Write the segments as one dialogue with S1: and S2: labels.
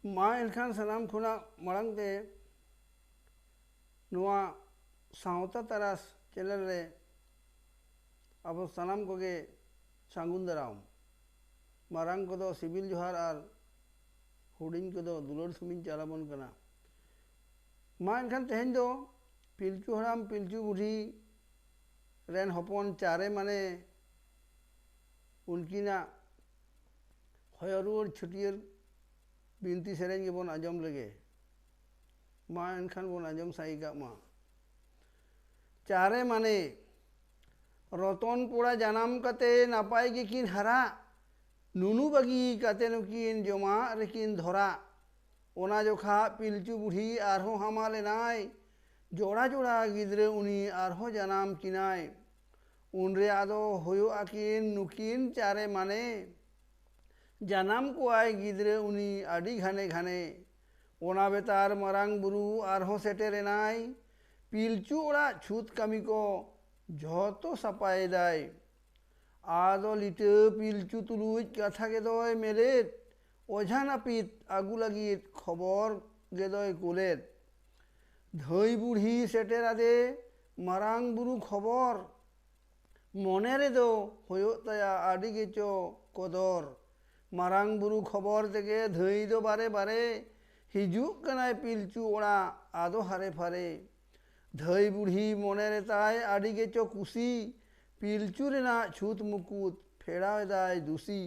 S1: मा एनखान सनाम खुना मरंगते नुआ सावता तरास चैनल रे अब सनाम कोगे सांगुन दाराम मारंग को दो सिविल जोहार आर हुडिंग को दो दुलोर सुमिन चालाबन कना मा एनखान तेहेन दो पिलचू हराम पिलचू बुढ़ी रेन हपन चारे माने उनकीना हयरुर छुटियर बिनती सेरेंग के बोन आजम लगे मा एनखान बोन आजम साइगा मा चारे माने रतन पोड़ा जानाम कते नापाय के किन हरा नुनु बगी कते नुकिन जमा रेकिन धरा ओना जोखा पिलचू बुढ़ी आरहो हामा लेनाय जोड़ा जोड़ा गिद्रे उनी आरहो जानाम किनाय उनरे आदो होयो आकिन नुकिन चारे माने जानाम को आय गिद्रे उनी आडी घाने घाने ओना बेतार मरांग बुरु आरहो सेटेरेनाय पिलचू ओड़ा छूत कमी को झोतो सपाय दाय आदो लिटे पिलचू तुलुज कथा के दोय मेलेत ओझा नापित आगु लगित खबर गेदोय कुलेत धई बुढ़ी सेटेर आदे मरांग बुरु खबर मने रे दो होयो तया आडी गेचो कदर मारांग बुरु खबर तेगे धई दो बारे बारे हिजुक कनाय पिलचू ओड़ा आदो हारे फारे धई बुढ़ी मने रे ताय आडी गेचो कुसी पिलचू रेना छूत मुकुत फेड़ावे दाय दुसी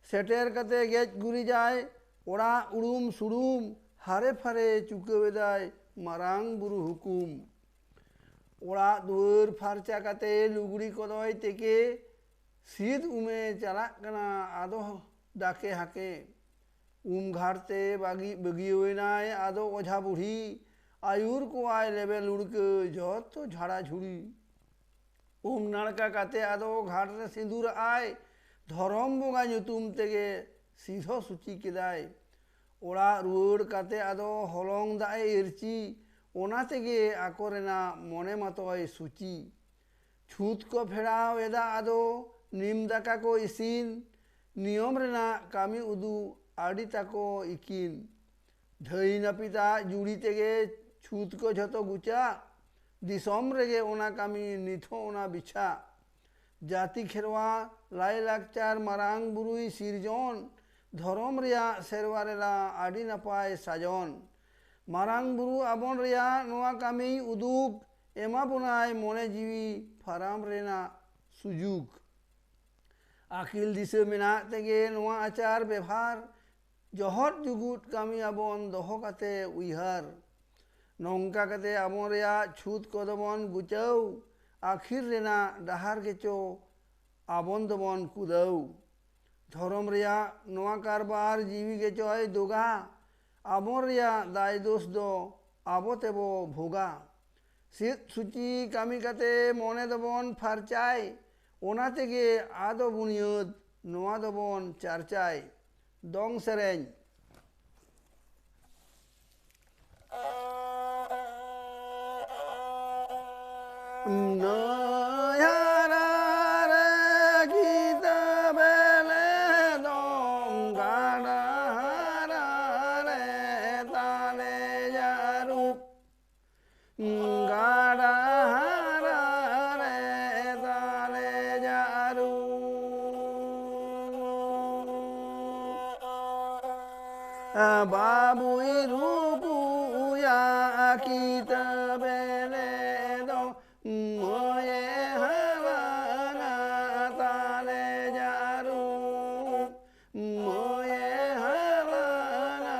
S1: सेटेर कते गेज गुरी जाय ओड़ा उड़ुम सुड़ुम हारे फारे चुकावे दाय मारांग बुरु हुकुम ओड़ा दुआर फारचा कते लुगड़ी कदोय तेके सीध उमे चला कना आदो डाके हाके घाटते बागी बगियोनाय आदो ओझा बुढ़ी आयुर को आय लेबे लुड़के जतो झाड़ा झुड़ी नाड़का काते आदो घाट रे सिंदूर आय धरम बोंगा nyutum तेगे सीधो सुची केदाय ओड़ा रुआड़ काते आदो हलंग दाय इरची ओना तेगे आकोरेना मने मतोय सुची छूत को फेड़ाव एदा आदो नीम दाका को इसिन नियम रेना कामी उदू आड़ी ताको इकिन धई नापिता जुड़ी तेगे छूत को झतो गुचा दिसम रेगे ओना कामी निथो ओना बिछा जाति खेरवा लाई लाकचार मारांग बुरुई सिरजन धरम रिया सेरवारेला आड़ी नापाय साजन मारांग बुरु आबन रिया नोआ कामी उदुग एमा बुनाय मने जीवी फाराम रेना सुजुग आखिल दिसे मेना तेगे नोआ आचार व्यवहार जहर जुगुट कामी आबन दोहो काते उइहार नौका कते आबन रिया छूत कदबन गुचाव आखिर रेना डाहार गेचो आबन दबन कुदाव धरम रिया नोआ कारबार जीवी गेचो आय दोगा आबन रिया दाय दोष दो आबो तेबो भोगा सित सुची कामी कते मने दबन फारचाय ओना तेगे आदो बुनियद नोआ दबन चारचाय दंग सेरेंग बाबुई रूपुया kita bele do moye havana tale jaru moye havana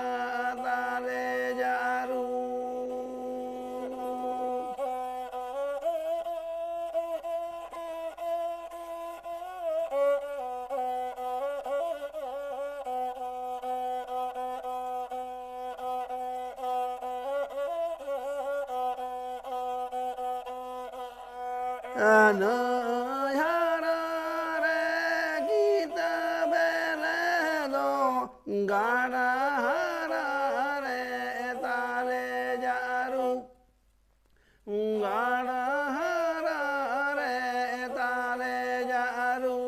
S1: tale jaru no yara re kita bele do gara hara re tale jaru gara hara re tale jaru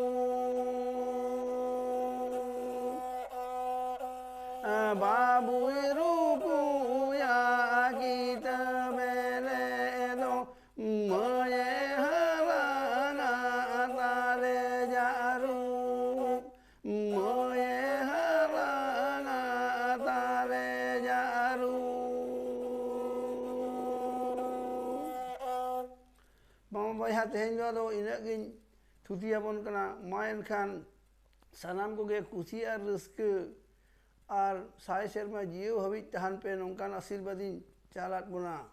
S1: babuy rupuya kita belelo moye halana tale jaru moye halana tale jaru bang boyha teheny do ina gin thutiya bon kana main khan sanam ko ge kusi ar rauska R 60 serma jiyo habij tahan pe nongkan asirbadin chalat buna